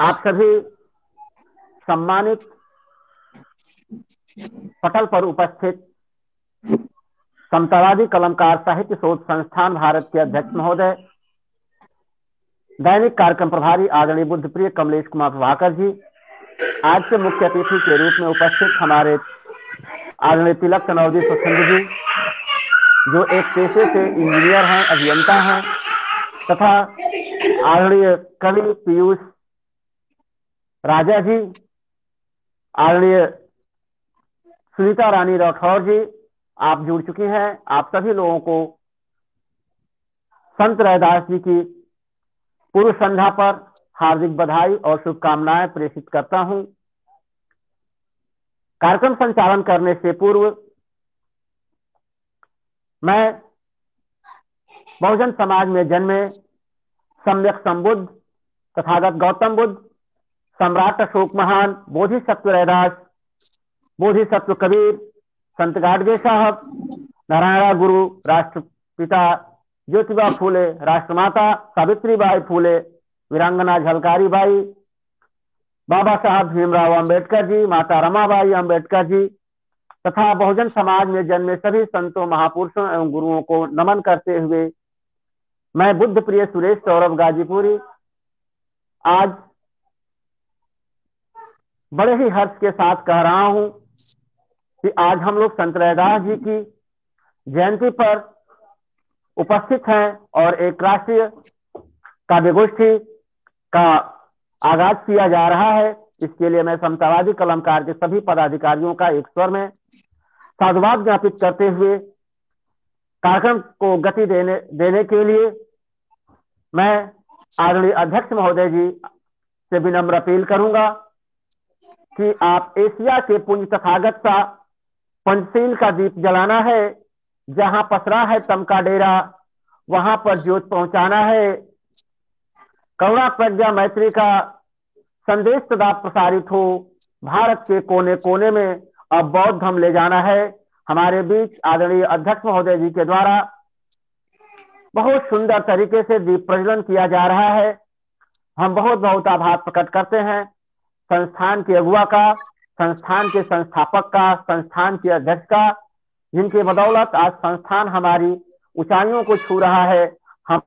आप सभी सम्मानित पटल पर उपस्थित समतावादी कलमकार साहित्य शोध संस्थान भारत के अध्यक्ष महोदय, दैनिक कार्यक्रम प्रभारी आदरणीय बुद्धप्रिय कमलेश कुमार प्रभाकर जी, आज के मुख्य अतिथि के रूप में उपस्थित हमारे आदरणीय तिलक तनौदी स्वच्छंद जी, जो एक पेशे से इंजीनियर हैं, अभियंता हैं, तथा आदरणीय कवि पीयूष राजा जी, आदरणीय सुनीता रानी राठौर जी, आप जुड़ चुकी हैं। आप सभी लोगों को संत रैदास जी की पूर्व संध्या पर हार्दिक बधाई और शुभकामनाएं प्रेषित करता हूं। कार्यक्रम संचालन करने से पूर्व मैं बहुजन समाज में जन्मे सम्यक संबुद्ध तथागत गौतम बुद्ध, सम्राट अशोक महान, बोधिसत्व रैदास, बोधिसत्व कबीर, संत गाडगे साहब, नारायण गुरु, राष्ट्रपिता ज्योतिबा फूले, राष्ट्रमाता सावित्रीबाई फूले, वीरांगना झलकारी बाई, बाबा साहब भीमराव अंबेडकर जी, माता रमाबाई अंबेडकर जी तथा बहुजन समाज में जन्मे सभी संतों, महापुरुषों एवं गुरुओं को नमन करते हुए मैं बुद्ध प्रिय सुरेश सौरभ गाजीपुरी आज बड़े ही हर्ष के साथ कह रहा हूं कि आज हम लोग संत रैदास जी की जयंती पर उपस्थित हैं और एक राष्ट्रीय काव्य गोष्ठी का आगाज किया जा रहा है। इसके लिए मैं समतावादी कलमकार के सभी पदाधिकारियों का एक स्वर में साधुवाद ज्ञापित करते हुए कार्यक्रम को गति देने के लिए मैं आदरणीय अध्यक्ष महोदय जी से विनम्र अपील करूंगा कि आप एशिया के पुंज तथागत सा पंचशील का दीप जलाना है, जहां पसरा है तम का डेरा वहां पर ज्योत पहुंचाना है, करुणा प्रज्ञा मैत्री का संदेश सदा प्रसारित हो, भारत के कोने कोने में अब बौद्ध धर्म ले जाना है। हमारे बीच आदरणीय अध्यक्ष महोदय जी के द्वारा बहुत सुंदर तरीके से दीप प्रज्वलन किया जा रहा है। हम बहुत बहुत आभार प्रकट करते हैं संस्थान के अगुआ का, संस्थान के संस्थापक का, संस्थान के अध्यक्ष का, जिनके बदौलत आज संस्थान हमारी ऊंचाइयों को छू रहा है। हम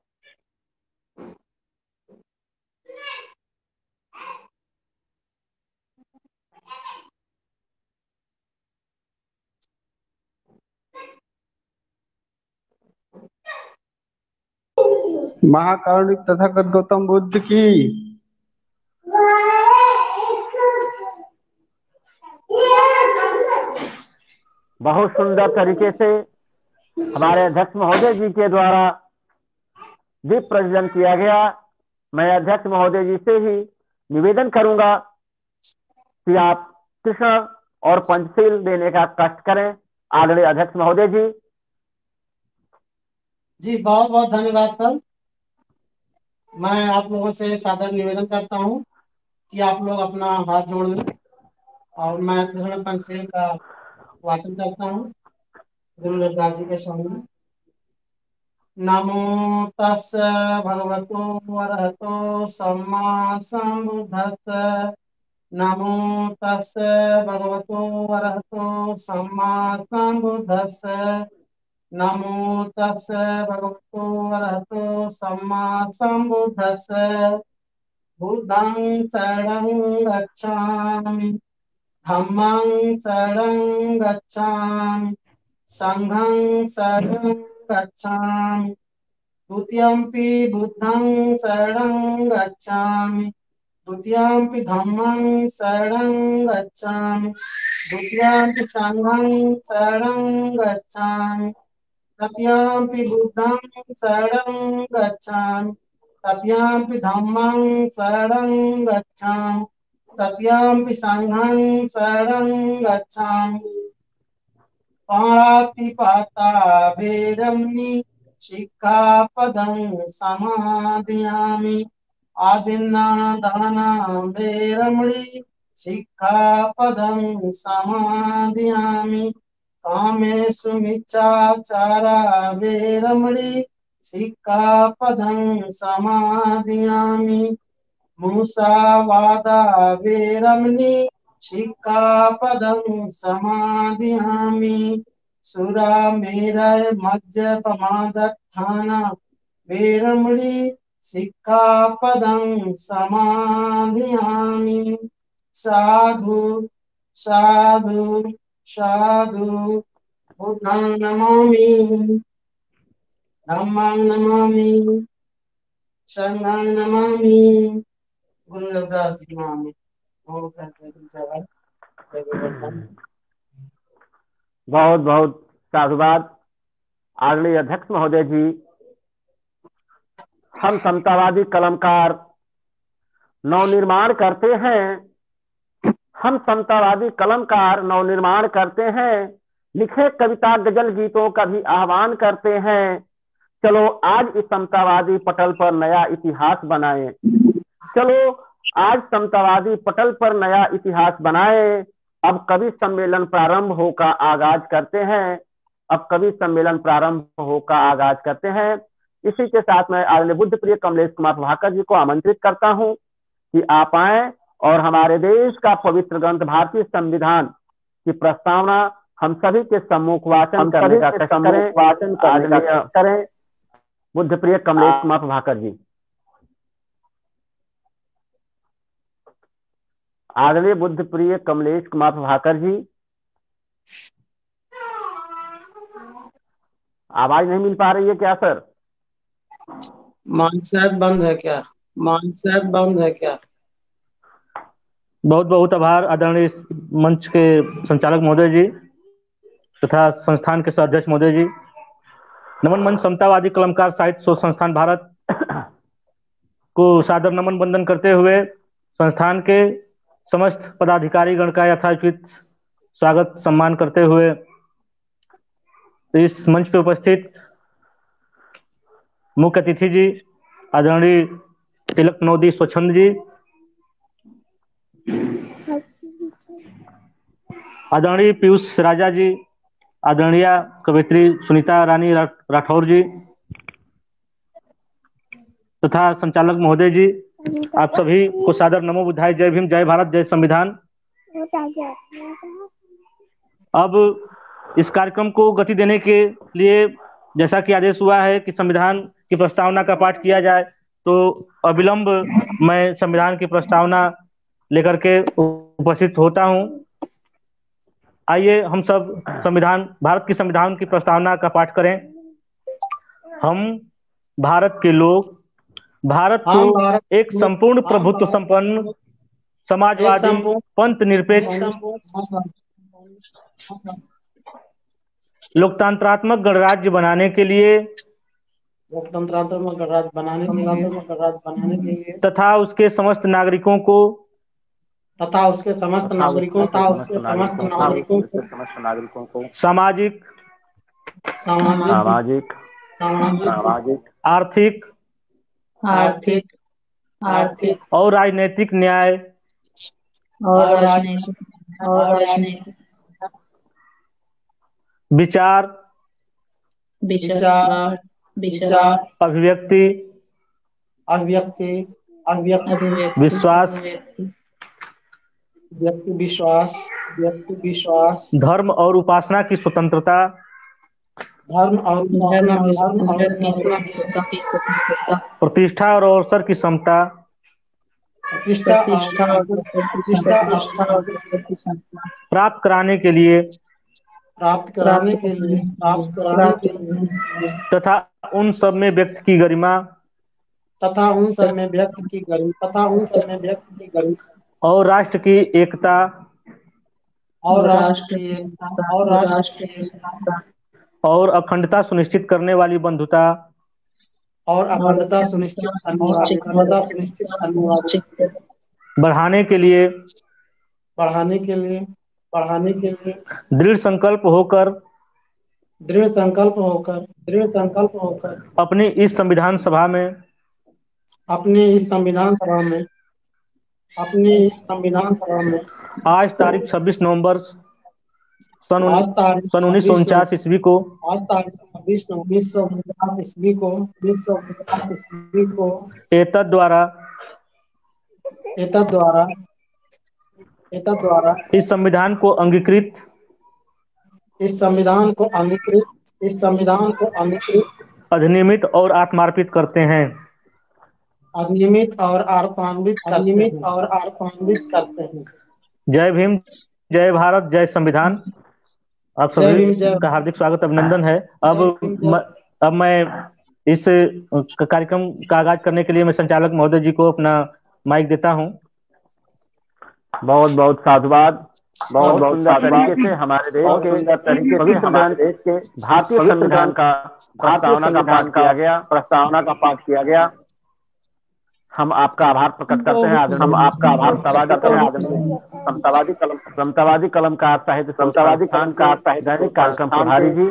महाकारुणिक तथागत गौतम बुद्ध की बहुत सुंदर तरीके से हमारे अध्यक्ष महोदय जी के द्वारा दीप प्रज्वलन किया गया। मैं अध्यक्ष महोदय जी से ही निवेदन करूंगा कि आप कृष्ण और पंचशील देने का कष्ट करें। आदरणीय अध्यक्ष महोदय जी। जी बहुत बहुत धन्यवाद सर। मैं आप लोगों से सादर निवेदन करता हूं कि आप लोग अपना हाथ जोड़ लें और मैं कृष्ण पंचशील का वाचन करता हूं गुरु रविदास जी के सामने। नमो तस् भगवतो अरहतो सम्मा संबुद्धस्स। नमो तस् भगवतो अरहतो सम्मा संबुद्धस्स। नमो तस् भगवतो अरहतो सम्मा संबुद्धस्स। बुद्धं शरणं गच्छामि, धम्मं शरणं गच्छामि, संघं शरणं गच्छामि, द्वितीयंपि बुद्धं शरणं गच्छामि, द्वितीयंपि धम्मं शरणं गच्छामि, द्वितीयंपि संघं शरणं गच्छामि, तृतीयंपि बुद्धं शरणं गच्छामि, तृतीयंपि धम्मं शरणं गच्छामि, तृतीयंपि संघं शरणं गच्छामि। पाणातिपाता वेरमणि शिक्षापदं समादयामि। आदिन्नादाना वेरमणि शिक्षापदं समादयामि। कामेषु मिच्छाचारा वेरमणि सिक्कापदं समादयामि मुसावादा वेरमणि सिक्कापदं समादयामि सुरामेरय मज्जपमादत्थाना वेरमणि सिक्कापदं समादयामि साधु साधु साधु बुद्धं नमामि धम्मं नमामि संघं नमामि गुरु रविदास जी नमामि। ओम शांति जय गोवर्धन। बहुत बहुत साधुवाद आदरणीय अध्यक्ष महोदय जी। हम समतावादी कलमकार नवनिर्माण करते हैं, हम समतावादी कलमकार नवनिर्माण करते हैं, लिखे कविता गजल गीतों का भी आह्वान करते हैं। चलो आज इस समतावादी पटल पर नया इतिहास बनाएं, चलो आज समतावादी पटल पर नया इतिहास बनाएं। अब कवि सम्मेलन प्रारंभ हो का आगाज करते हैं, अब कवि सम्मेलन प्रारंभ हो का आगाज करते हैं। इसी के साथ मैं आदरणीय बुद्ध प्रिय कमलेश कुमार प्रभाकर जी को आमंत्रित करता हूं कि आप आए और हमारे देश का पवित्र ग्रंथ भारतीय संविधान की प्रस्तावना हम सभी के सम्मुख वाचन करने का कष्ट करें। बुद्ध प्रिय कमलेश कुमार प्रभाकर जी। आदरणीय बुद्ध प्रिय कमलेश कुमार प्रभाकर जी, आवाज नहीं मिल पा रही है क्या सर? माइक शायद बंद है क्या? माइक शायद बंद है क्या? बहुत बहुत आभार आदरणीय मंच के संचालक महोदय जी तथा संस्थान के अध्यक्ष महोदय जी। नमन मंच समतावादी कलमकार साहित्य शोध संस्थान भारत को सादर नमन वंदन करते हुए संस्थान के समस्त पदाधिकारी गण का यथाचित स्वागत सम्मान करते हुए इस मंच पे उपस्थित मुख्य अतिथि जी आदरणीय तिलक नवोदी स्वच्छंद जी, आदरणीय पीयूष राजा जी, आदरणीय कवित्री सुनीता रानी राठौर जी तथा संचालक महोदय जी, आप सभी को सादर नमो बुद्धाय। जय भीम, जय भारत, जय संविधान। अब इस कार्यक्रम को गति देने के लिए जैसा कि आदेश हुआ है कि संविधान की प्रस्तावना का पाठ किया जाए, तो अविलंब मैं संविधान की प्रस्तावना लेकर के उपस्थित होता हूं। आइए हम सब भारत की संविधान की प्रस्तावना का पाठ करें। हम भारत के लोग भारत को एक संपूर्ण प्रभुत्व संपन्न समाजवादी पंथ निरपेक्ष लोकतंत्रात्मक गणराज्य बनाने के लिए तथा उसके समस्त नागरिकों को सामाजिक आर्थिक और राजनीतिक न्याय विचार अभिव्यक्ति विश्वास धर्म और उपासना की स्वतंत्रता प्रतिष्ठा और अवसर की समता प्राप्त कराने के लिए तथा उन सब में व्यक्ति की गरिमा और राष्ट्र की एकता और अखंडता सुनिश्चित करने वाली बंधुता बढ़ाने के लिए दृढ़ संकल्प होकर अपनी इस संविधान सभा में आज तारीख 26 नवंबर आज तारीख सन 1949 ईस्वी को आज तारीख 26/9/1949 ईस्वी को 1949 ईस्वी को एतद द्वारा एतद द्वारा इस संविधान को अंगीकृत इस संविधान को अंगीकृत अधिनियमित और आत्मार्पित करते हैं। अधिनियमित और अर्पणित करते हैं। जय भीम, जय भारत, जय संविधान। आप जय भीम, सभी जय का हार्दिक स्वागत, अभिनंदन है। अब मैं इस कार्यक्रम का आगाज करने के लिए मैं संचालक महोदय जी को अपना माइक देता हूं। बहुत बहुत साधुवाद। बहुत सुंदर तरीके से हमारे देश के भारतीय संविधान का प्रस्तावना का पाठ किया गया। हम आपका आभार प्रकट करते हैं। समतावादी कलमकार साहित्य संस्थान का दैनिक कार्यक्रम प्रभारी जी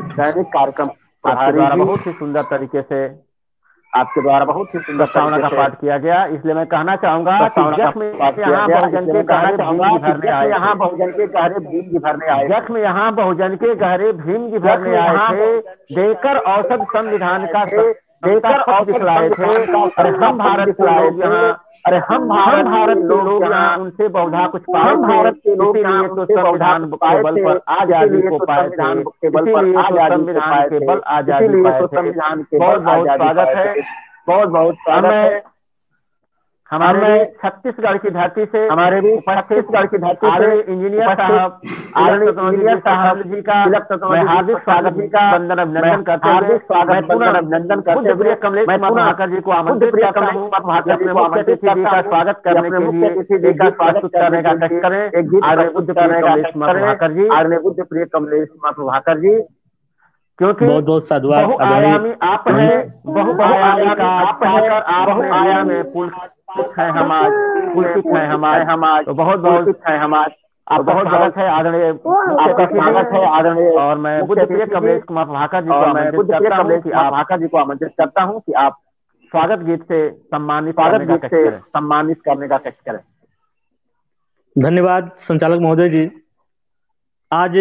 आपके द्वारा बहुत ही सुंदर तरीके से प्रस्तावना का पाठ किया गया। इसलिए मैं कहना चाहूंगा कि जख्म यहाँ बहुजन के गहरे भीम जी भरने आए थे, देकर औसत संविधान का दिखलाए थे। अरे हम भारत के लोग यहाँ उनसे बहुधा कुछ पाए थे, इसीलिए तो संविधान के बल पर आजादी को पाए थे, संविधान के बल आजादी पाए थे। बहुत बहुत स्वागत है। हमारे छत्तीसगढ़ की धरती से इंजीनियर साहब जी का मैं हार्दिक स्वागत वंदन अभिनंदन करते हैं। प्रिय कमलेश महाकर जी को आमंत्रित करता हूं अपने मुख्य अतिथि जी का स्वागत करने के लिए एक गीत प्रस्तुत करने का कष्ट करें। बुद्ध प्रिय कमलेश प्रभाकर जी, क्योंकि बहुत बहुत साधुवाद। बहुआयामी आप हैं, बहुआयामी का बहुआयाम में पुलकित है हमारे तो बहुत है हमारे आपका स्वागत है आदरणीय और मैं बुद्ध प्रिय कमलेश कुमार प्रभाकर जी को आमंत्रित करता हूं कि आप स्वागत गीत से सम्मानित करने का कष्ट करें। धन्यवाद संचालक महोदय जी। आज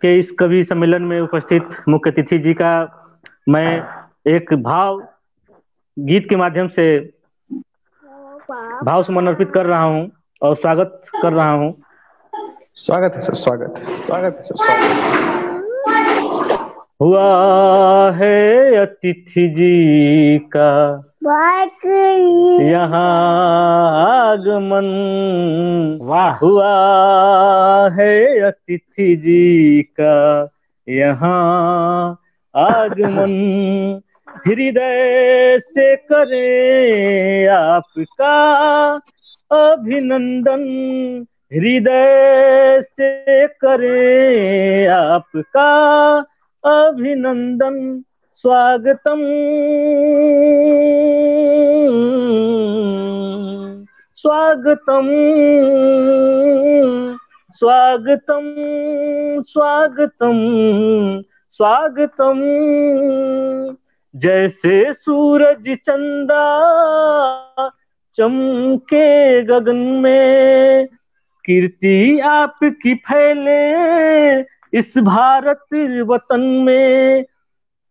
के इस कवि सम्मेलन में उपस्थित मुख्य अतिथि जी का मैं एक भाव गीत के माध्यम से भाव समर्पित कर रहा हूं और स्वागत कर रहा हूं। स्वागत है सर, स्वागत है। हुआ है अतिथि जी का यहाँ आगमन, हुआ है अतिथि जी का यहाँ आगमन। हृदय से करें आपका अभिनंदन, हृदय से करें आपका अभिनंदन। स्वागतम स्वागतम स्वागतम स्वागतम स्वागतम। जैसे सूरज चंदा चमके गगन में, कीर्ति आपकी फैले इस भारत वतन में।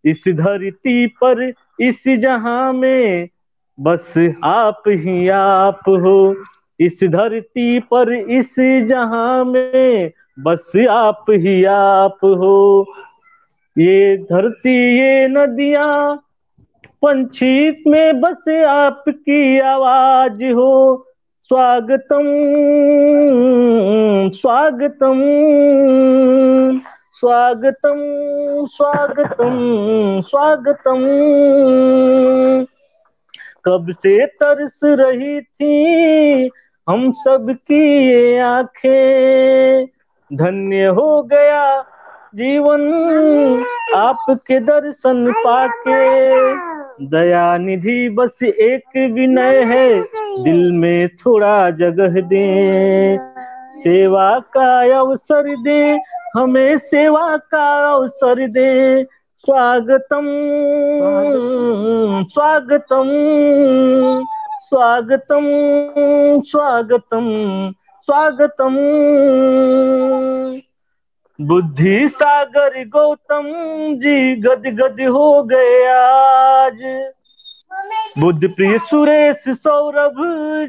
इस धरती पर इस जहां में बस आप ही आप हो, इस धरती पर इस जहां में बस आप ही आप हो। ये धरती ये नदियां पंछी में बस आपकी आवाज हो। स्वागतम स्वागतम स्वागतम स्वागतम स्वागतम। कब से तरस रही थी हम सबकी ये आंखें, धन्य हो गया जीवन आपके दर्शन पाके। दया निधि बस एक विनय है, दिल में थोड़ा जगह दे, सेवा का अवसर दे, हमें सेवा का अवसर दे। स्वागतम स्वागतम स्वागतम स्वागतम स्वागतम। बुद्धि सागर गौतम जी गद गद हो गए आज। बुद्ध प्रिय सुरेश सौरभ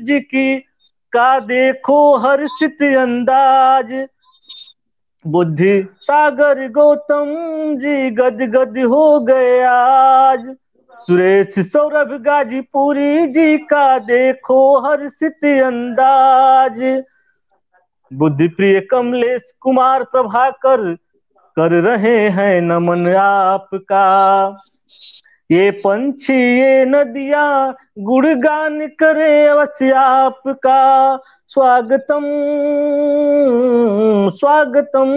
जी की का देखो हर्षित अंदाज। बुद्धि सागर गौतम जी गद गद हो गए आज। सुरेश सौरभ गाजीपुरी जी का देखो हर्षित अंदाज। बुद्धि प्रिय कमलेश कुमार प्रभाकर कर रहे हैं नमन आपका। ये पंछी ये नदियां गुणगान करे अवश्य आपका। स्वागतम स्वागतम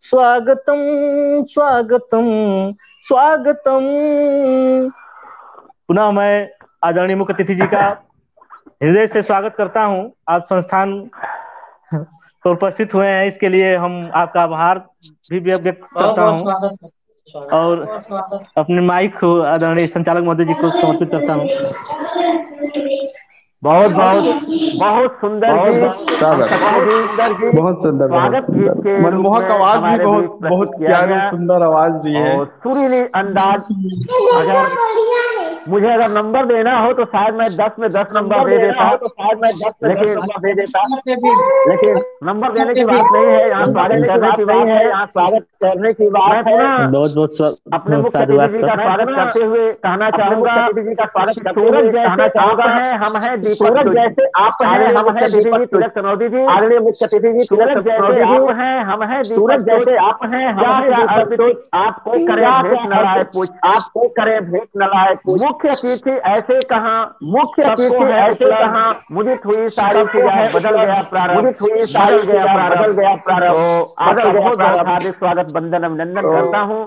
स्वागतम स्वागतम स्वागतम। पुनः मैं आदरणीय मुख्य अतिथि जी का हृदय से स्वागत करता हूं। आप संस्थान तो उपस्थित हुए हैं, इसके लिए हम आपका आभार भी व्यक्त करता हूं और अपने माइक को आदरणीय संचालक महोदय जी को समर्पित करता हूं। बहुत सुंदर जी, बहुत सुंदर स्वागत गीत के रूप मनमोहक में आवाज भी हमारे बीच बहुत प्रस्तुत किया प्यारी गया। सुंदर आवाज भी है। और सुरीली अंदाज। अगर मुझे नंबर देना हो तो शायद मैं 10 में 10 नंबर दे देता, लेकिन नंबर देने की बात नहीं है, यहाँ स्वागत करने की बात है। मैं पुनः बहुत बहुत अपने मुख्य अतिथि जी का स्वागत करते हुए कहना चाहूंगा, सूरज जैसे आप हैं हम हैं दीपक, जैसे आप हैं हम हैं दीपक तिलक सनौदी जी, आदरणीय मुख्य अतिथि जी, सूरज जैसे आप हैं हम हैं दीपक, जैसे आप हैं हम हैं अर्पित, आपको करे भेंट न लाए पूछ, आपको करे भेंट न लाए पूछ। मुख्य अतिथि ऐसे कहाँ, मुख्य अतिथि ऐसे कहाँ, मुझित हुई सारी चीजें बदल गया प्रारंभ, मुझित हुई सारी चीजें बदल गया प्रारंभ। तो आपका बहुत बहुत हार्दिक स्वागत वंदन अभिनंदन करता हूँ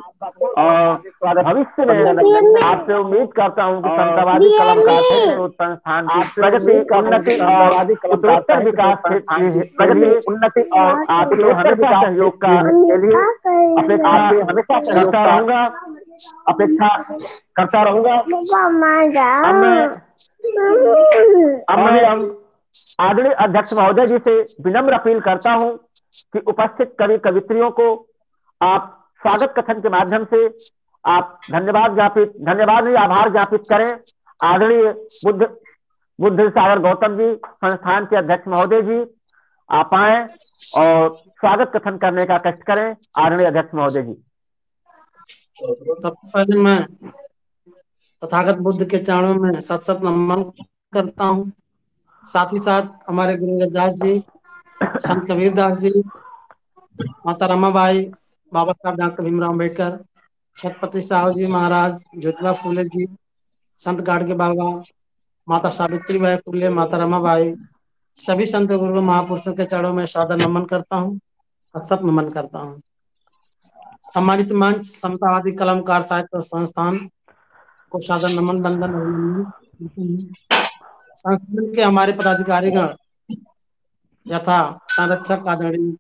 और भविष्य में आपसे उम्मीद करता हूँ कि समतावादी कलमकार क्षेत्र संस्थान की प्रगति, उन्नति और उत्तरोत्तर विकास प्रगति, उन्नति और आपके हमेशा सहयोग का अपेक्षा करता रहूंगा, अपेक्षा करता रहूंगा। अब मैं आदरणीय अध्यक्ष महोदय जी से विनम्र अपील करता हूं कि उपस्थित कवि कवित्रियों को आप स्वागत कथन के माध्यम से आप धन्यवाद नहीं आभार ज्ञापित करें। आदरणीय बुद्ध सागर गौतम जी, संस्थान के अध्यक्ष महोदय जी, आप आए और स्वागत कथन करने का कष्ट करें। आदरणीय अध्यक्ष महोदय जी। सबसे पहले मैं तथागत बुद्ध के चरणों में सत सत नमन करता हूँ। साथ ही साथ हमारे गुरु रविदास जी, संत कबीर दास जी, माता रमाबाई, बाबा साहब डॉक्टर भीमराव अम्बेडकर, छत्रपति साहू जी महाराज, ज्योतिबा फूले जी, संत गाडगे बाबा, माता सावित्री बाई फूले, माता रमाबाई, सभी संत गुरु महापुरुषों के चरणों में सादर नमन करता हूँ, सत नमन करता हूँ। सम्मानित मंच समतावादी कलमकार साहित्य संस्थान को सादर नमन बंदन अभिनंदन। संस्थान के हमारे पदाधिकारीगण यथा संरक्षक आदरणीय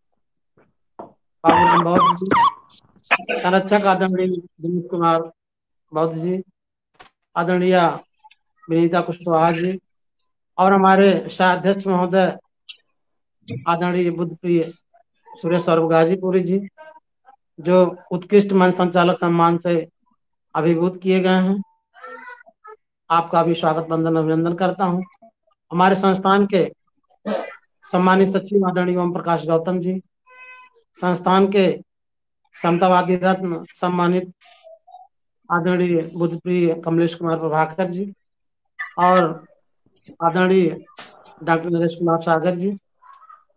बाबूराम बौद्ध जी, संरक्षक आदरणीय दिनेश कुमार बौद्ध जी, आदरणीय विनीता कुशवाहा जी और हमारे शाह महोदय आदरणीय बुद्ध प्रिय सुरेश सौरभ गाजीपुरी जी, जो उत्कृष्ट मंच संचालक सम्मान से अभिभूत किए गए हैं। आपका भी स्वागत वंदन अभिनंदन करता हूं। हमारे संस्थान के सम्मानित सचिव आदरणीय ओम प्रकाश गौतम जी, संस्थान के समतावादी रत्न सम्मानित आदरणीय बुद्ध प्रिय कमलेश कुमार प्रभाकर जी और आदरणीय डॉक्टर नरेश कुमार सागर जी,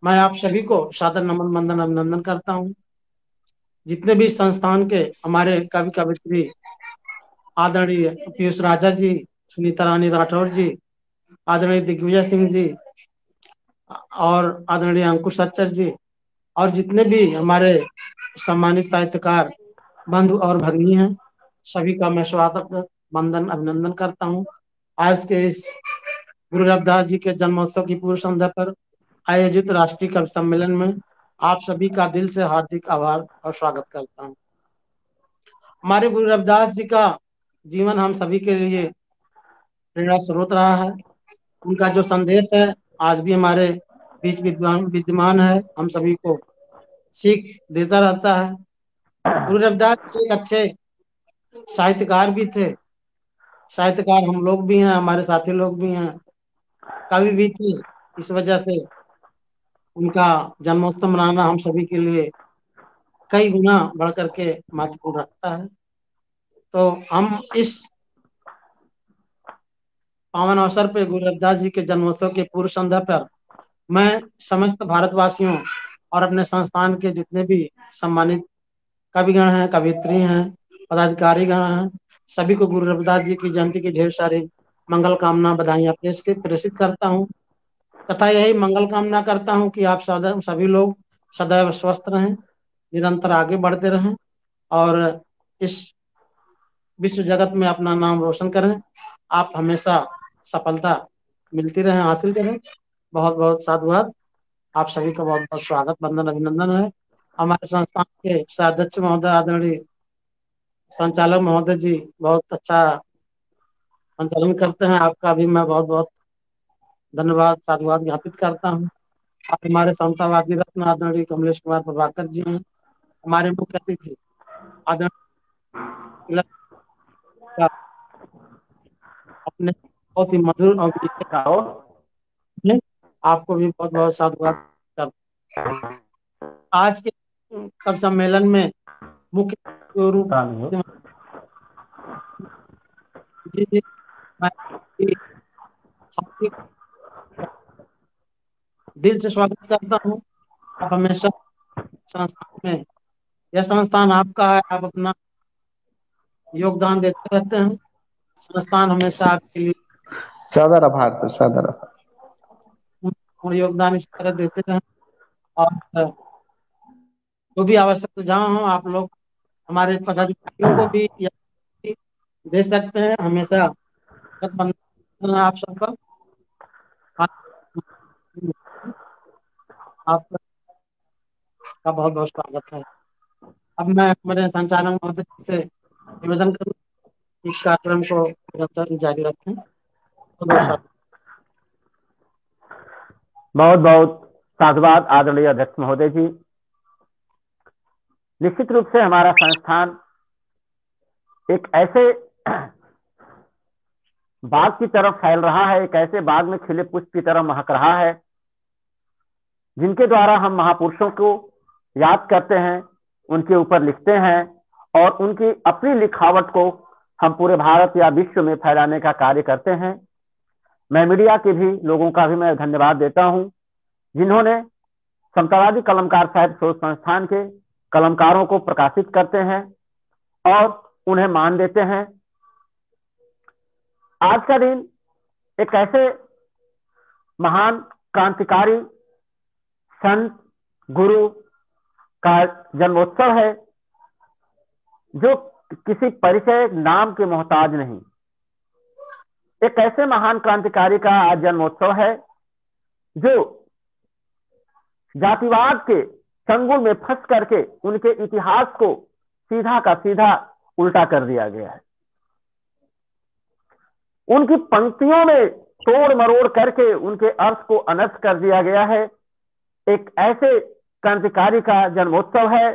मैं आप सभी को सादर नमन वंदन अभिनंदन करता हूं। जितने भी संस्थान के हमारे कवि कवित्री आदरणीय पीयूष राजा जी, सुनीता रानी राठौर जी, आदरणीय दिग्विजय सिंह जी और आदरणीय अंकुश सच्चर जी और जितने भी हमारे सम्मानित साहित्यकार बंधु और भगिनी हैं, सभी का मैं स्वागत वंदन अभिनंदन करता हूं। आज के इस गुरु रविदास जी के जन्मोत्सव की पूर्व संध्या पर आयोजित राष्ट्रीय कवि सम्मेलन में आप सभी का दिल से हार्दिक आभार और स्वागत करता हूं। हमारे गुरु रविदास जी का जीवन हम सभी के लिए प्रेरणा स्रोत रहा है। उनका जो संदेश है आज भी हमारे बीच विद्यमान है, हम सभी को सीख देता रहता है। गुरु रविदास जी एक अच्छे साहित्यकार भी थे। साहित्यकार हम लोग भी हैं, हमारे साथी लोग भी हैं, कवि भी थे। इस वजह से उनका जन्मोत्सव मनाना हम सभी के लिए कई गुना बढ़ करके महत्वपूर्ण रखता है। तो हम इस पावन अवसर पे गुरु रविदास जी के जन्मोत्सव के पूर्व संध्या पर मैं समस्त भारतवासियों और अपने संस्थान के जितने भी सम्मानित कविगण हैं, कवियत्री हैं, पदाधिकारी गण हैं, सभी को गुरु रविदास जी की जयंती की ढेर सारी मंगल कामना बधाइयां प्रेषित करता हूँ तथा यही मंगल कामना करता हूँ कि आप सभी लोग सदैव स्वस्थ रहें, निरंतर आगे बढ़ते रहें और इस विश्व जगत में अपना नाम रोशन करें। आप हमेशा सफलता मिलती रहे, हासिल करें। बहुत बहुत साधुवाद। आप सभी का बहुत बहुत स्वागत, वंदन, अभिनंदन है। हमारे संस्थान के अध्यक्ष महोदय, आदरणीय संचालक महोदय जी बहुत अच्छा संचालन करते हैं। आपका भी मैं बहुत बहुत धन्यवाद, साधुवाद ज्ञापित करता हूँ। और हमारे समतावादी रत्न आदरणीय कमलेश कुमार प्रभाकर जी हैं, हमारे मुख्य अतिथि आदरणीय अपने बहुत ही मधुर और में आपको भी बहुत बहुत साधुवाद करता हूं। आज के कवि सम्मेलन में मुख्य रूप से मैं हार्दिक दिल से स्वागत करता हूँ। आप हमेशा संस्थान में, यह संस्थान आपका है, आप अपना योगदान देते रहते हैं। संस्थान हमेशा आपके लिए सादर आभार सर, सादर आभार। योगदान इस तरह देते रहें और जो भी आवश्यक सुझाव हो आप लोग हमारे पदाधिकारियों को भी दे सकते हैं। हमेशा आप सबका आपका बहुत बहुत स्वागत है। अब मैं हमारे संचालक महोदय से निवेदन करूँ इस कार्यक्रम को निरंतर जारी रखें। बहुत बहुत साधुवाद आदरणीय अध्यक्ष महोदय जी। निश्चित रूप से हमारा संस्थान एक ऐसे बाग की तरफ फैल रहा है, एक ऐसे बाग में खिले पुष्प की तरह महक रहा है, जिनके द्वारा हम महापुरुषों को याद करते हैं, उनके ऊपर लिखते हैं और उनकी अपनी लिखावट को हम पूरे भारत या विश्व में फैलाने का कार्य करते हैं। मैं मीडिया के भी लोगों का भी मैं धन्यवाद देता हूं, जिन्होंने समतावादी कलमकार साहित्य शोध संस्थान के कलमकारों को प्रकाशित करते हैं और उन्हें मान देते हैं। आज का दिन एक ऐसे महान क्रांतिकारी संत गुरु का जन्मोत्सव है जो किसी परिचय नाम के मोहताज नहीं। एक ऐसे महान क्रांतिकारी का आज जन्मोत्सव है जो जातिवाद के चंगुल में फंस करके उनके इतिहास को सीधा का सीधा उल्टा कर दिया गया है। उनकी पंक्तियों में तोड़ मरोड़ करके उनके अर्थ को अनर्थ कर दिया गया है। एक ऐसे क्रांतिकारी का जन्मोत्सव है,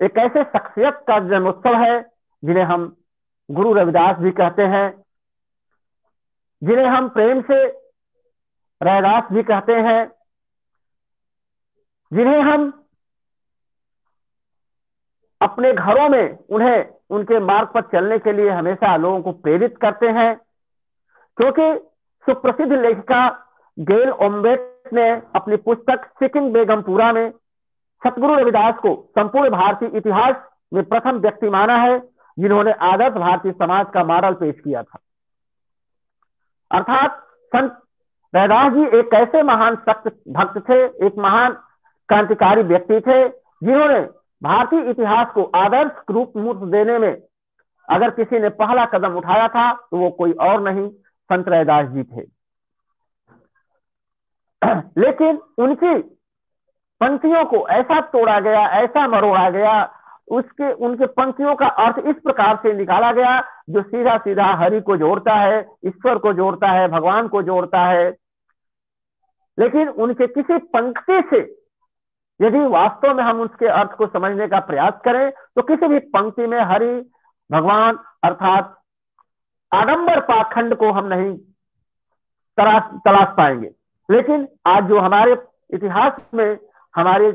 एक ऐसे शख्सियत का जन्मोत्सव है जिन्हें हम गुरु रविदास भी कहते हैं, जिन्हें हम प्रेम से रैदास भी कहते हैं, जिन्हें हम अपने घरों में उन्हें उनके मार्ग पर चलने के लिए हमेशा लोगों को प्रेरित करते हैं। क्योंकि सुप्रसिद्ध लेखिका गेल ओम्बेट ने अपनी पुस्तक सिकिंग बेगमपुरा में सतगुरु रविदास को संपूर्ण भारतीय इतिहास में प्रथम व्यक्ति माना है जिन्होंने आदर्श भारतीय समाज का मॉडल पेश किया था। अर्थात संत रविदास जी एक ऐसे महान सक्त भक्त थे, एक महान क्रांतिकारी व्यक्ति थे, जिन्होंने भारतीय इतिहास को आदर्श रूप मूर्त देने में अगर किसी ने पहला कदम उठाया था तो वो कोई और नहीं, संत रविदास जी थे। लेकिन उनकी पंक्तियों को ऐसा तोड़ा गया, ऐसा मरोड़ा गया, उनके पंक्तियों का अर्थ इस प्रकार से निकाला गया जो सीधा सीधा हरि को जोड़ता है, ईश्वर को जोड़ता है, भगवान को जोड़ता है। लेकिन उनके किसी पंक्ति से यदि वास्तव में हम उसके अर्थ को समझने का प्रयास करें तो किसी भी पंक्ति में हरि भगवान अर्थात आडंबर पाखंड को हम नहीं तलाश पाएंगे। लेकिन आज जो हमारे इतिहास में, हमारे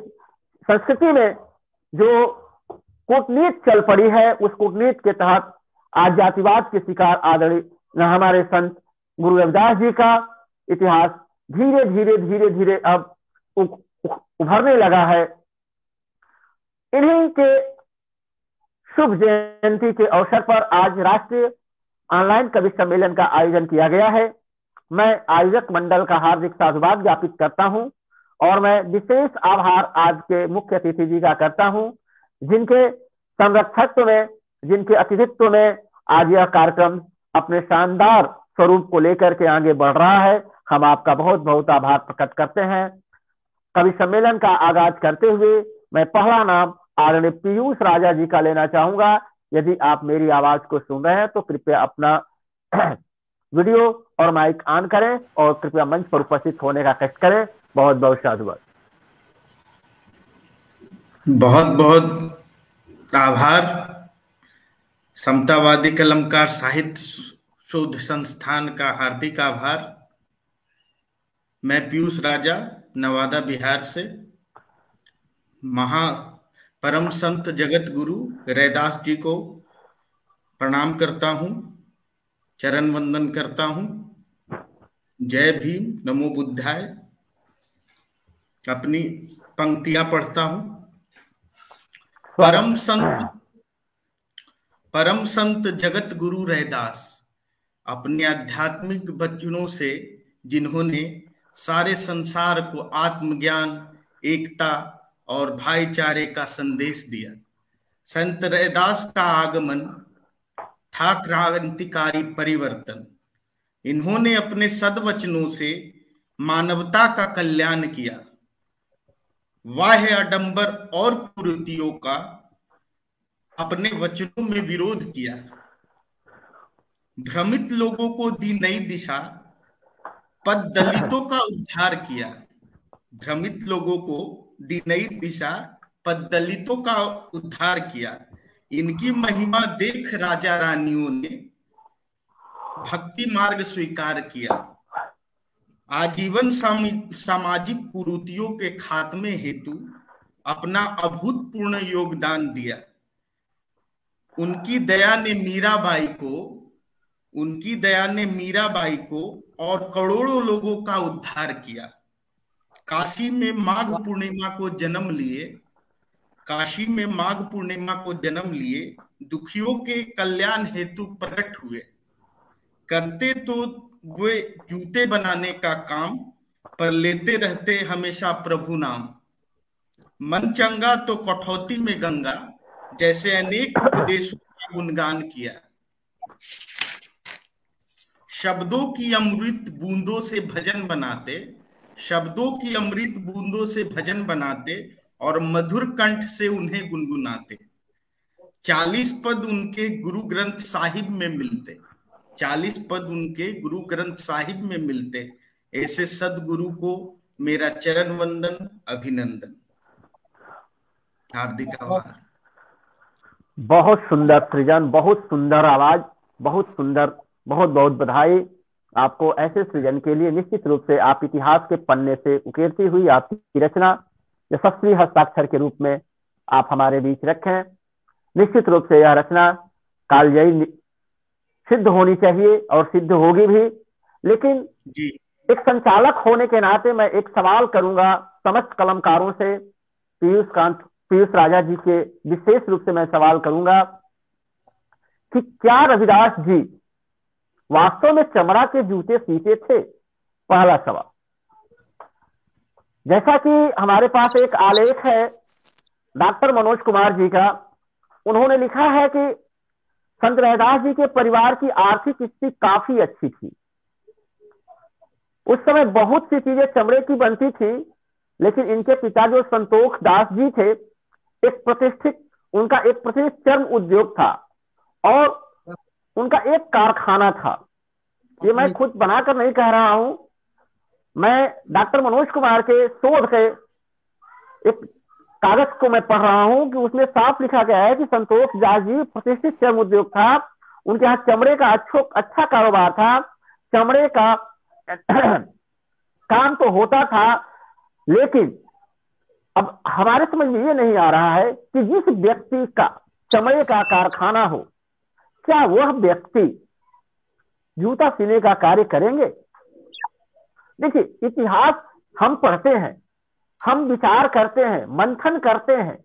संस्कृति में जो कूटनीति चल पड़ी है, उस कूटनीति के तहत आज जातिवाद के शिकार आदरणीय हमारे संत गुरु रविदास जी का इतिहास धीरे धीरे धीरे धीरे अब उभरने लगा है। इन्हीं के शुभ जयंती के अवसर पर आज राष्ट्रीय ऑनलाइन कवि सम्मेलन का आयोजन किया गया है। मैं आयोजक मंडल का हार्दिक साधुवाद ज्ञापित करता हूं और मैं विशेष आभार आज के मुख्य अतिथि जी का करता हूं, जिनके संरक्षकत्व में, जिनके अतिथित्व में आज यह कार्यक्रम अपने शानदार स्वरूप को लेकर के आगे बढ़ रहा है। हम आपका बहुत बहुत आभार प्रकट करते हैं। कवि सम्मेलन का आगाज करते हुए मैं पहला नाम आदरणीय पीयूष राजा जी का लेना चाहूंगा। यदि आप मेरी आवाज को सुन रहे हैं तो कृपया अपना वीडियो और माइक ऑन करें और कृपया मंच पर उपस्थित होने का कष्ट करें। बहुत बहुत साधुवाद। बहुत बहुत आभार। समतावादी कलमकार साहित्य शोध संस्थान का हार्दिक आभार। मैं पीयूष राजा नवादा बिहार से परम संत जगत गुरु रैदास जी को प्रणाम करता हूं, चरण वंदन करता हूं। जय भीम, नमो बुद्धाय। अपनी पंक्तियां पढ़ता हूं। परम संत जगत गुरु रैदास अपने आध्यात्मिक वचनों से जिन्होंने सारे संसार को आत्मज्ञान, एकता और भाईचारे का संदेश दिया। संत रैदास का आगमन था क्रांतिकारी परिवर्तन। इन्होंने अपने सद्वचनों से मानवता का कल्याण किया। बाह्य आडंबर और कुरीतियों का अपने वचनों में विरोध किया। भ्रमित लोगों को दी नई दिशा, पद दलितों का उद्धार किया। भ्रमित लोगों को दी नई दिशा, पद दलितों का उद्धार किया। इनकी महिमा देख राजा रानियों ने भक्ति मार्ग स्वीकार किया। आजीवन सामाजिक कुरीतियों के खात्मे हेतु अपना अभूतपूर्व योगदान दिया। उनकी दया ने मीराबाई को और करोड़ों लोगों का उद्धार किया। काशी में माघ पूर्णिमा को जन्म लिए दुखियों के कल्याण हेतु प्रकट हुए। करते तो वे जूते बनाने का काम, पर लेते रहते हमेशा प्रभु नाम। मन चंगा तो कठौती में गंगा, जैसे अनेक उपदेशों का गुणगान किया। शब्दों की अमृत बूंदों से भजन बनाते और मधुर कंठ से उन्हें गुनगुनाते। 40 पद उनके गुरु ग्रंथ साहिब में मिलते। ऐसे सदगुरु को मेरा चरण वंदन, अभिनंदन। हार्दिक आभार। बहुत सुंदर सृजन, बहुत सुंदर आवाज, बहुत सुंदर। बहुत बहुत बधाई आपको ऐसे सृजन के लिए। निश्चित रूप से आप इतिहास के पन्ने से उकेरती हुई आपकी रचना यशस्वी हस्ताक्षर के रूप में आप हमारे बीच रखें। निश्चित रूप से यह रचना कालजयी सिद्ध होनी चाहिए और सिद्ध होगी भी। लेकिन जी, एक संचालक होने के नाते मैं एक सवाल करूंगा समस्त कलमकारों से। पीयूष राजा जी के विशेष रूप से मैं सवाल करूंगा कि क्या रविदास जी वास्तव में चमड़ा के जूते सीते थे? पहला सवाल। जैसा कि हमारे पास एक आलेख है डॉक्टर मनोज कुमार जी का, उन्होंने लिखा है कि संत रैदास जी के परिवार की आर्थिक स्थिति काफी अच्छी थी। उस समय बहुत सी चीजें चमड़े की बनती थी, लेकिन इनके पिता जो संतोष दास जी थे, उनका एक प्रतिष्ठित चर्म उद्योग था और उनका एक कारखाना था। ये मैं खुद बनाकर नहीं कह रहा हूं, मैं डॉक्टर मनोज कुमार के शोध के एक कागज को मैं पढ़ रहा हूं कि उसमें साफ लिखा गया है कि संतोष दास जी प्रतिष्ठित चर्म उद्योग था, उनके यहाँ चमड़े का अच्छा कारोबार था, चमड़े का काम तो होता था, लेकिन अब हमारे समझ में ये नहीं आ रहा है कि जिस व्यक्ति का चमड़े का कारखाना हो, क्या वह व्यक्ति जूता सीने का कार्य करेंगे? देखिए, इतिहास हम पढ़ते हैं, हम विचार करते हैं, मंथन करते हैं,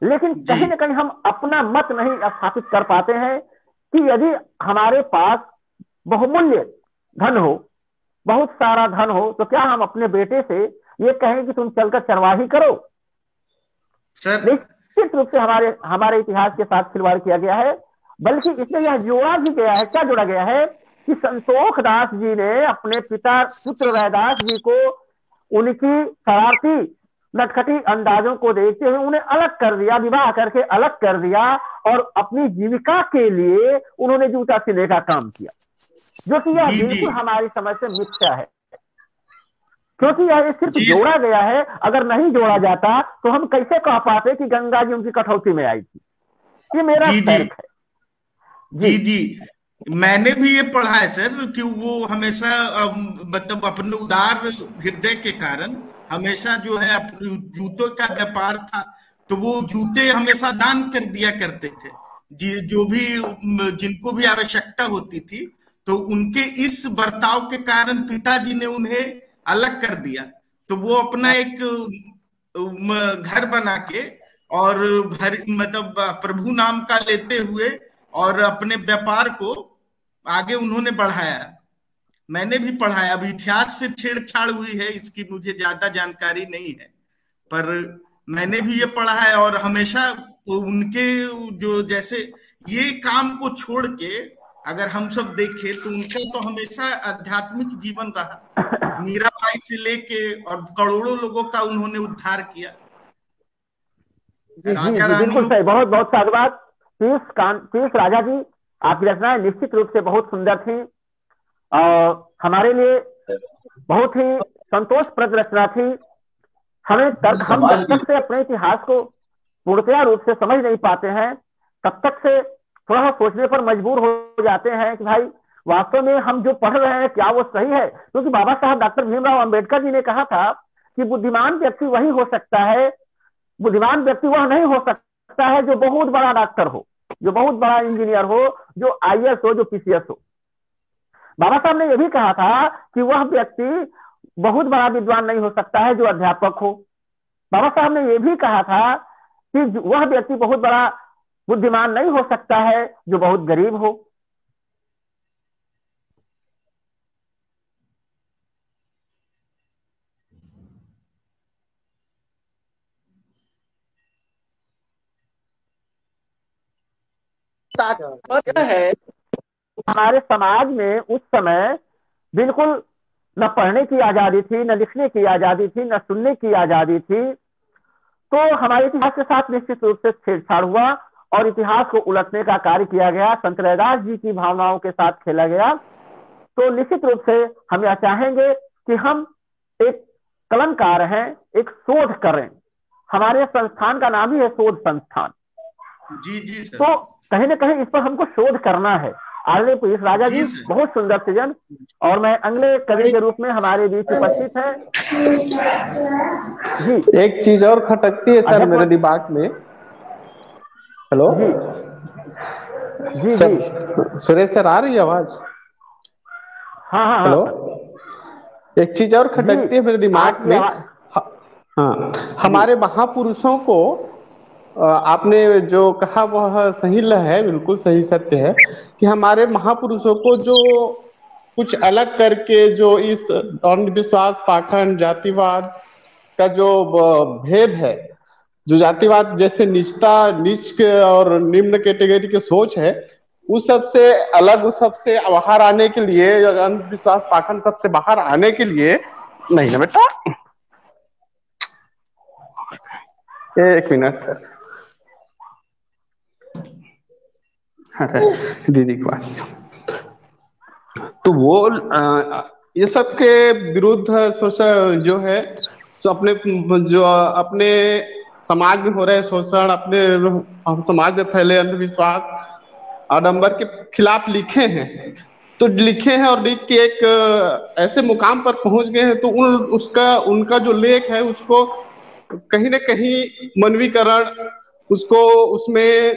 लेकिन कहीं ना कहीं हम अपना मत नहीं स्थापित कर पाते हैं कि यदि हमारे पास बहुमूल्य धन हो, बहुत सारा धन हो, तो क्या हम अपने बेटे से ये कहें कि तुम चलकर चरवाही करो? निश्चित रूप से हमारे इतिहास के साथ खिलवाड़ किया गया है, बल्कि इसमें यह जोड़ा भी गया है। क्या जोड़ा गया है कि संतोष दास जी ने अपने पिता पुत्र रैदास जी को उनकी शरारती नटखटी अंदाजों को देखते हुए उन्हें अलग कर दिया, विवाह करके अलग कर दिया, और अपनी जीविका के लिए उन्होंने जूता सिलने का काम किया, जो कि यह बिल्कुल हमारी समझ से मिथ्या है, क्योंकि यह सिर्फ जोड़ा गया है। अगर नहीं जोड़ा जाता तो हम कैसे कह पाते कि गंगा जी उनकी कठौती में आई थी? ये मेरा तर्क है। जी, मैंने भी ये पढ़ा है सर कि वो हमेशा मतलब अपने उदार हृदय के कारण हमेशा जो है जूतों का व्यापार था, तो वो जूते हमेशा दान कर दिया करते थे, जो भी जिनको भी आवश्यकता होती थी, तो उनके इस बर्ताव के कारण पिताजी ने उन्हें अलग कर दिया, तो वो अपना एक घर बना के और मतलब प्रभु नाम का लेते हुए और अपने व्यापार को आगे उन्होंने बढ़ाया। मैंने भी पढ़ा है, अब इतिहास से छेड़छाड़ हुई है इसकी मुझे ज्यादा जानकारी नहीं है, पर मैंने भी ये पढ़ा है। और हमेशा उनके जो जैसे ये काम को छोड़ के अगर हम सब देखें तो उनका तो हमेशा आध्यात्मिक जीवन रहा, मीराबाई से लेके और करोड़ों लोगों का उन्होंने उद्धार किया। राजा रानी, बिल्कुल सही, बहुत बहुत साधुवाद। पीयूष राजा जी, आपकी रचनाएं निश्चित रूप से बहुत सुंदर थी और हमारे लिए बहुत ही संतोषप्रद रचना थी। हम जब तक से अपने इतिहास को पूर्णतया रूप से समझ नहीं पाते हैं, तब तक से थोड़ा सोचने पर मजबूर हो जाते हैं कि भाई वास्तव में हम जो पढ़ रहे हैं क्या वो सही है? क्योंकि बाबा साहब डॉक्टर भीमराव अंबेडकर जी ने कहा था कि बुद्धिमान व्यक्ति वही हो सकता है, बुद्धिमान व्यक्ति वह नहीं हो सकता है जो बहुत बड़ा डॉक्टर हो, जो बहुत बड़ा इंजीनियर हो, जो IAS हो, जो PCS हो। बाबा साहब ने यह भी कहा था कि वह व्यक्ति बहुत बड़ा विद्वान नहीं हो सकता है जो अध्यापक हो। बाबा साहब ने यह भी कहा था कि वह व्यक्ति बहुत बड़ा बुद्धिमान नहीं हो सकता है जो बहुत गरीब हो। है हमारे समाज में उस समय बिल्कुल न पढ़ने की आजादी थी, न लिखने की आजादी थी, न सुनने की आजादी थी, तो हमारे इतिहास के साथ निश्चित रूप से छेड़छाड़ हुआ और इतिहास को उलटने का कार्य किया गया, संत रैदास जी की भावनाओं के साथ खेला गया। तो निश्चित रूप से हम यह चाहेंगे कि हम एक कलमकार हैं, एक शोध करें। हमारे संस्थान का नाम ही है शोध संस्थान। जी सर। तो कहीं ना कहीं इस पर हमको शोध करना है। आदरणीय पीयूष राजा जी बहुत सुंदर सृजन, और मैं अगले कवि के रूप में हमारे बीच उपस्थित है जी। एक चीज और खटकती है सर मेरे दिमाग में। हेलो जी सर, सुरेश सर आ रही है आवाज? हाँ। हेलो, एक चीज और खटकती है मेरे दिमाग में। हाँ, हमारे महापुरुषों को आपने जो कहा वह सही है, बिल्कुल सही सत्य है कि हमारे महापुरुषों को जो कुछ अलग करके जो इस अंधविश्वास, पाखंड, जातिवाद का जो भेद है, जो जातिवाद जैसे नीच और निम्न कैटेगरी की सोच है, उस सबसे अलग, उस सबसे बाहर आने के लिए, अंधविश्वास, पाखंड सबसे बाहर आने के लिए, नहीं ना बेटा, एक मिनट सर, दीदी के पास। तो वो ये सब के विरुद्ध जो है, तो अपने समाज में हो रहे शोषण, अपने समाज में फैले अंधविश्वास, आडंबर के खिलाफ लिखे हैं। तो लिखे हैं और लिख के एक ऐसे मुकाम पर पहुंच गए हैं, तो उनका जो लेख है उसको कहीं न कहीं मानवीकरण, उसको उसमें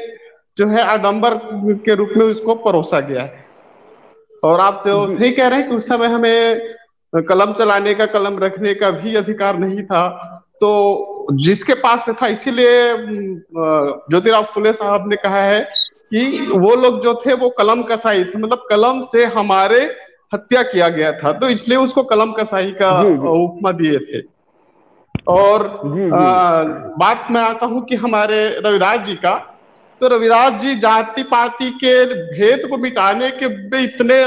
जो है आडंबर के रूप में उसको परोसा गया है। और आप तो सही कह रहे हैं कि उस समय हमें कलम चलाने का, कलम रखने का भी अधिकार नहीं था। तो जिसके पास में था, इसीलिए ज्योतिराव फुले साहब ने कहा है कि वो लोग जो थे वो कलम कसाई थे, मतलब कलम से हमारे हत्या किया गया था, तो इसलिए उसको कलम कसाई का उपमा दिए थे। और बात मैं आता हूं कि हमारे रविदास जी का, तो रविदास जी जाति पाति के भेद को मिटाने के इतने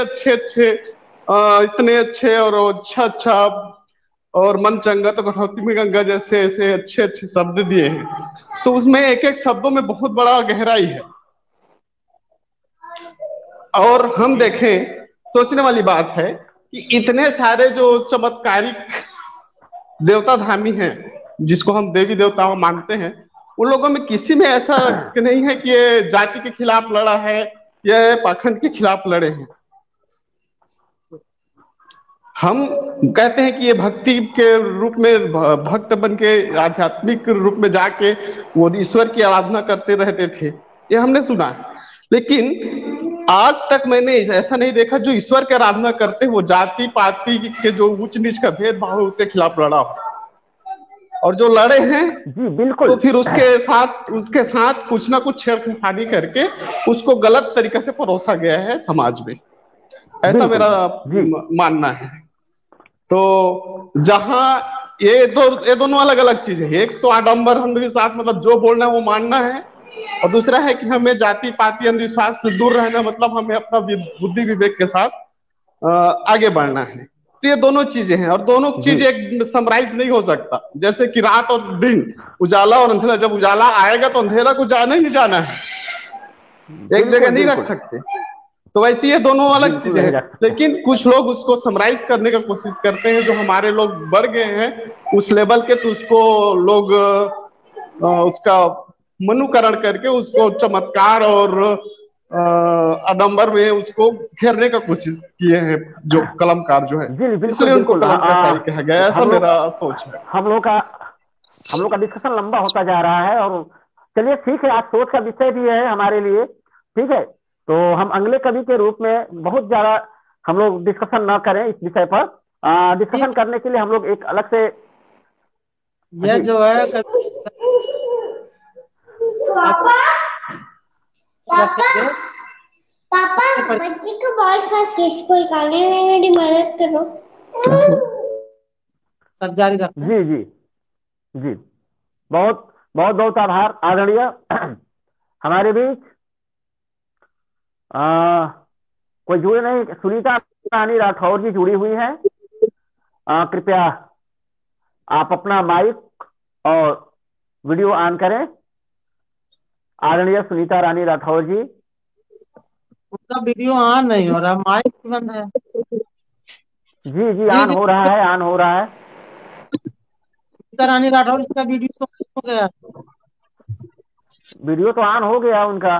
अच्छे और अच्छा और मन चंगा तो कठौती में गंगा जैसे ऐसे अच्छे शब्द दिए हैं। तो उसमें एक एक शब्दों में बहुत बड़ा गहराई है। और हम देखें, सोचने वाली बात है कि इतने सारे जो चमत्कारिक देवता धामी हैं, जिसको हम देवी देवताओं मानते हैं, उन लोगों में किसी में ऐसा नहीं है कि ये जाति के खिलाफ लड़ा है, ये पाखंड के खिलाफ लड़े हैं। हम कहते हैं कि ये भक्ति के रूप में, भक्त बन के आध्यात्मिक रूप में जाके वो ईश्वर की आराधना करते रहते थे, ये हमने सुना है। लेकिन आज तक मैंने ऐसा नहीं देखा जो ईश्वर की आराधना करते वो जाति पाति के जो उच्च नीच का भेदभाव है उसके खिलाफ लड़ा हो। और जो लड़े हैं जी बिल्कुल, तो फिर उसके साथ कुछ ना कुछ छेड़खानी करके उसको गलत तरीके से परोसा गया है समाज में, ऐसा मेरा मानना है। तो जहां ये दोनों अलग अलग चीजें हैं, एक तो आडंबर अंधविश्वास मतलब जो बोलना है वो मानना है, और दूसरा है कि हमें जाति पाति अंधविश्वास से दूर रहना, मतलब हमें अपना बुद्धि विवेक के साथ आगे बढ़ना है। तो ये दोनों चीजें हैं, और दोनों चीजें एक समराइज नहीं हो सकता। जैसे कि रात और दिन, उजाला और अंधेरा, जब उजाला आएगा तो अंधेरा को जाना ही जाना है, एक जगह नहीं रख सकते। तो वैसे ये दोनों अलग चीजें हैं, लेकिन कुछ लोग उसको समराइज करने का कोशिश करते हैं। जो हमारे लोग बढ़ गए हैं उस लेवल के, तो उसको लोग उसका मनुकरण करके उसको चमत्कार और आडंबर में उसको घेरने का कोशिश किए हैं जो कलमकार जो है, इसलिए उनको कलम कसाई कहा गया, ऐसा मेरा सोच है। हम लोग का डिस्कशन लंबा होता जा रहा है, और चलिए ठीक है, आज सोच का विषय भी है हमारे लिए, ठीक है। तो हम अगले कवि के रूप में बहुत ज्यादा हम लोग डिस्कशन ना करें इस विषय पर। डिस्कशन करने के लिए हम लोग एक अलग से यह जो है पापा बच्ची को बहुत खास किसको निकालने में मेरी मदद करो। सर जारी रखें। जी जी जी, बहुत बहुत बहुत आभार आदरणीय। हमारे बीच कोई जुड़े नहीं, सुनीता रानी राठौर जी जुड़ी हुई हैं। कृपया आप अपना माइक और वीडियो ऑन करें। आदरणीय सुनीता रानी राठौर जी, उसका वीडियो ऑन नहीं हो रहा, माइक बंद है। जी जी ऑन हो रहा है, ऑन हो रहा है। सुनीता रानी राठौर जी का वीडियो तो हो गया, वीडियो तो ऑन हो गया उनका।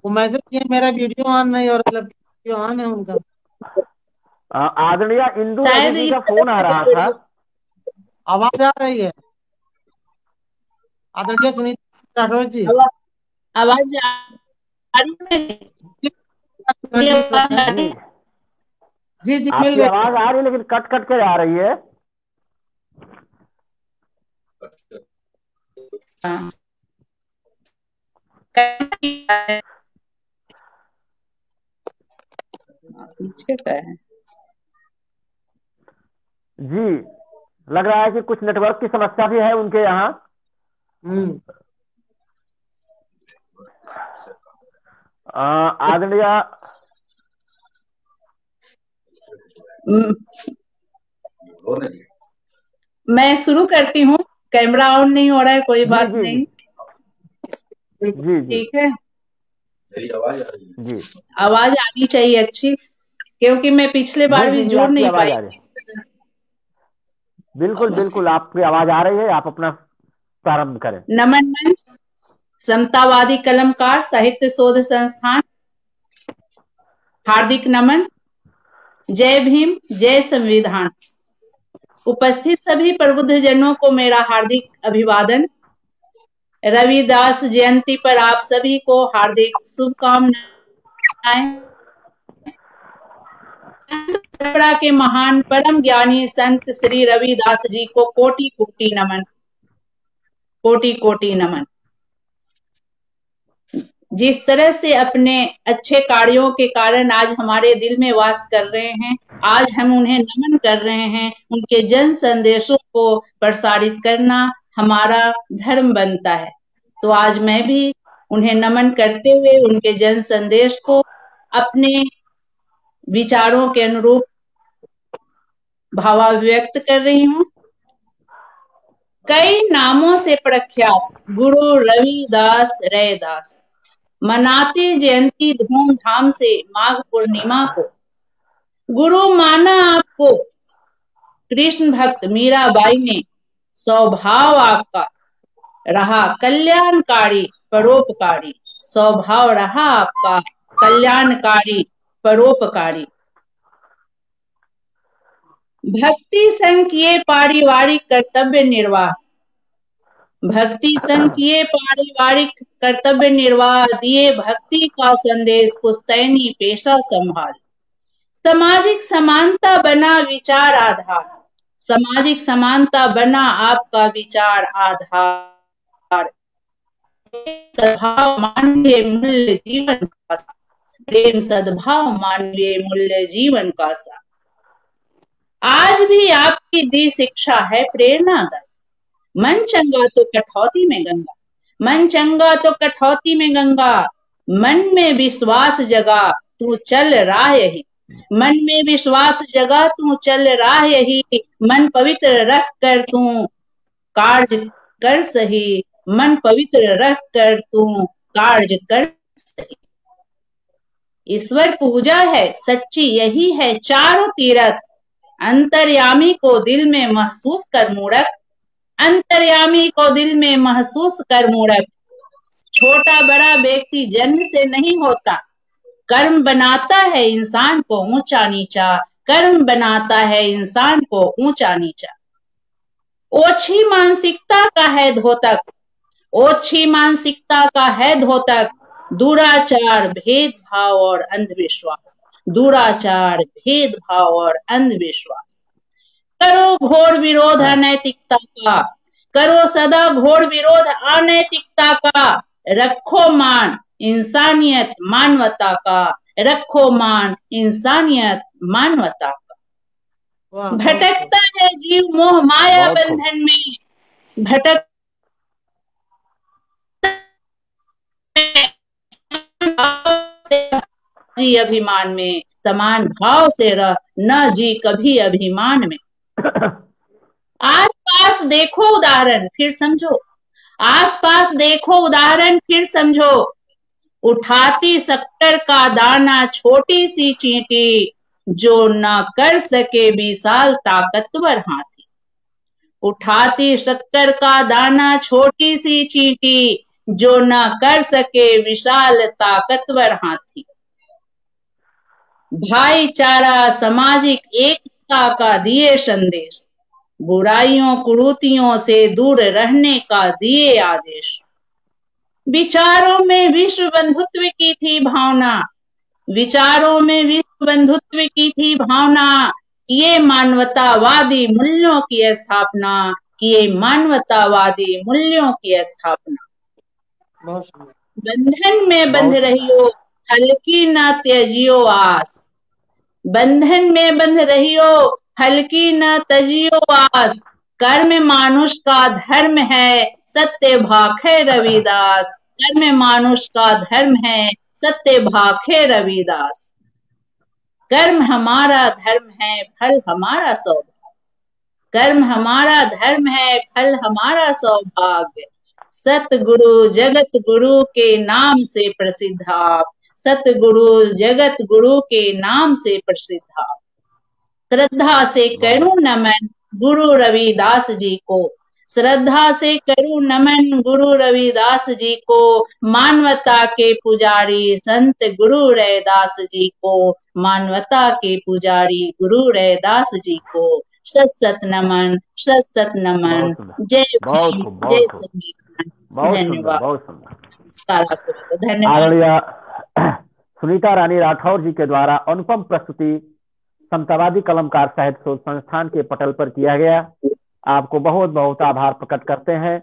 वो मैसेज किए मेरा वीडियो ऑन नहीं हो रहा, वीडियो ऑन है उनका। आदरणीय इंदु जी का फोन आ रहा था, आवाज आ रही है। आदरणीय सुनीता राठौर जी, आवाज आ रही है? जी जी मिल रही, आवाज आ रही है लेकिन कट कट कर आ रही है। पीछे का है जी, लग रहा है कि कुछ नेटवर्क की समस्या भी है उनके यहाँ। आदरणीय मैं शुरू करती हूँ, कैमरा ऑन नहीं हो रहा है, कोई बात नहीं। जी ठीक है, मेरी आवाज आ रही है? जी, आवाज आनी चाहिए अच्छी, क्योंकि मैं पिछले बार भी जोड़ नहीं पाई थी इस तरह से। बिल्कुल बिल्कुल आपकी आवाज आ रही है, आप अपना प्रारंभ करें। नमन मंच, समतावादी कलमकार साहित्य शोध संस्थान, हार्दिक नमन। जय भीम, जय संविधान। उपस्थित सभी प्रबुद्ध जनों को मेरा हार्दिक अभिवादन। रविदास जयंती पर आप सभी को हार्दिक शुभकामनाएं। परंपरा के महान परम ज्ञानी संत श्री रविदास जी को कोटि कोटि नमन, कोटि कोटि नमन। जिस तरह से अपने अच्छे कार्यों के कारण आज हमारे दिल में वास कर रहे हैं, आज हम उन्हें नमन कर रहे हैं। उनके जन संदेशों को प्रसारित करना हमारा धर्म बनता है। तो आज मैं भी उन्हें नमन करते हुए उनके जन संदेश को अपने विचारों के अनुरूप भावाभिव्यक्त कर रही हूँ। कई नामों से प्रख्यात गुरु रविदास रैदास मनाते जयंती धूमधाम से माघ पूर्णिमा को। गुरु माना आपको कृष्ण भक्त मीराबाई ने, स्वभाव आपका रहा कल्याणकारी परोपकारी, स्वभाव रहा आपका कल्याणकारी परोपकारी। भक्ति संग किए पारिवारिक कर्तव्य निर्वाह, भक्ति संग किए पारिवारिक कर्तव्य निर्वाह, दिए भक्ति का संदेश पुश्तैनी पेशा संभाल। सामाजिक समानता बना विचार आधार, सामाजिक समानता बना आपका विचार आधार। सद्भाव मानवीय मूल्य जीवन का, प्रेम सद्भाव मानवीय मूल्य जीवन का सा। आज भी आपकी दी शिक्षा है प्रेरणादायी। मन चंगा तो कठौती में गंगा, मन चंगा तो कठौती में गंगा। मन में विश्वास जगा तू चल राह यही, मन में विश्वास जगा तू चल राह यही। मन पवित्र रख कर तू कार्य कर सही, मन पवित्र रख कर तू कार्य कर सही। ईश्वर पूजा है सच्ची यही है चारों तीरथ, अंतर्यामी को दिल में महसूस कर मूढ़क, अंतर्यामी को दिल में महसूस कर मूढ़क। छोटा बड़ा व्यक्ति जन्म से नहीं होता, कर्म बनाता है इंसान को ऊंचा नीचा, कर्म बनाता है इंसान को ऊंचा नीचा। ओछी मानसिकता का है धोतक, ओछी मानसिकता का है धोतक। दुराचार भेदभाव और अंधविश्वास, दुराचार भेदभाव और अंधविश्वास। करो घोर विरोध अनैतिकता का, करो सदा घोर विरोध अनैतिकता का। रखो मान इंसानियत मानवता का, रखो मान इंसानियत मानवता का। भटकता है जीव मोह माया बंधन में, भटक जी अभिमान में, समान भाव से रह न जी कभी अभिमान में। आस पास देखो उदाहरण फिर समझो, आस पास देखो उदाहरण फिर समझो। उठाती शक्कर का दाना छोटी सी चींटी, जो न कर सके विशाल ताकतवर हाथी। उठाती शक्कर का दाना छोटी सी चींटी, जो न कर सके विशाल ताकतवर हाथी। भाईचारा सामाजिक एकता का दिए संदेश, बुराइयों कुरीतियों से दूर रहने का दिए आदेश। विचारों में विश्व बंधुत्व की थी भावना, विचारों में विश्व बंधुत्व की थी भावना। किए मानवतावादी मूल्यों की स्थापना, किए मानवतावादी मूल्यों की स्थापना। बंधन में बंध रहियो हल्की न त्यजियो आस, बंधन में बंध रहियो हल्की न तजियो आस। कर्म मानुष का धर्म है सत्य भाखे रविदास, कर्म मानुष का धर्म है सत्य भाखे रविदास। कर्म हमारा धर्म है फल हमारा सौभाग्य, कर्म हमारा धर्म है फल हमारा सौभाग्य। सतगुरु जगत गुरु के नाम से प्रसिद्ध आप, सतगुरु जगत गुरु के नाम से प्रसिद्ध आप। श्रद्धा से करूं नमन गुरु रविदास जी को, श्रद्धा से करूं नमन गुरु रविदास जी को, मानवता के पुजारी संत गुरु रैदास जी को, मानवता के पुजारी गुरु रैदास जी को सत सत नमन, सत सत नमन। जय भीम, जय संविधान। धन्यवाद। बहुत सुंदर। नमस्कार आप सभी को, धन्यवाद। आदरणीय सुनीता रानी राठौर जी के द्वारा अनुपम प्रस्तुति समतावादी कलमकार साहित्य शोध संस्थान के पटल पर किया गया। आपको बहुत बहुत आभार प्रकट करते हैं,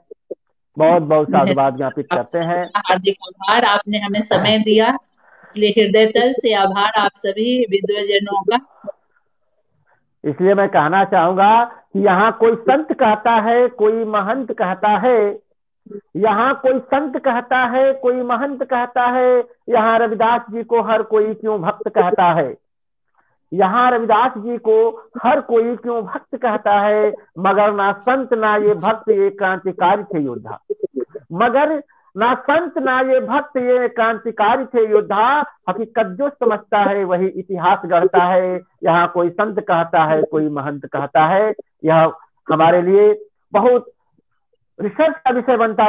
बहुत बहुत साधुवाद ज्ञापित करते हैं। हार्दिक आभार, आपने हमें समय दिया, इसलिए हृदय तल से आभार आप सभी विद्वजनों का। इसलिए मैं कहना चाहूंगा कि यहाँ कोई संत कहता है, कोई महंत कहता है, यहाँ कोई संत कहता है, कोई महंत कहता है, यहाँ रविदास जी को हर कोई क्यों भक्त कहता है, यहाँ रविदास जी को हर कोई क्यों भक्त कहता है, मगर ना संत ना ये भक्त ये क्रांतिकारी थे योद्धा, मगर ना संत ना ये भक्त ये क्रांतिकारी थे योद्धा, हकीकत जो समझता है वही इतिहास गढ़ता है। यहाँ कोई संत कहता है, कोई महंत कहता है, यह हमारे लिए बहुत रिसर्च का विषय बनता है।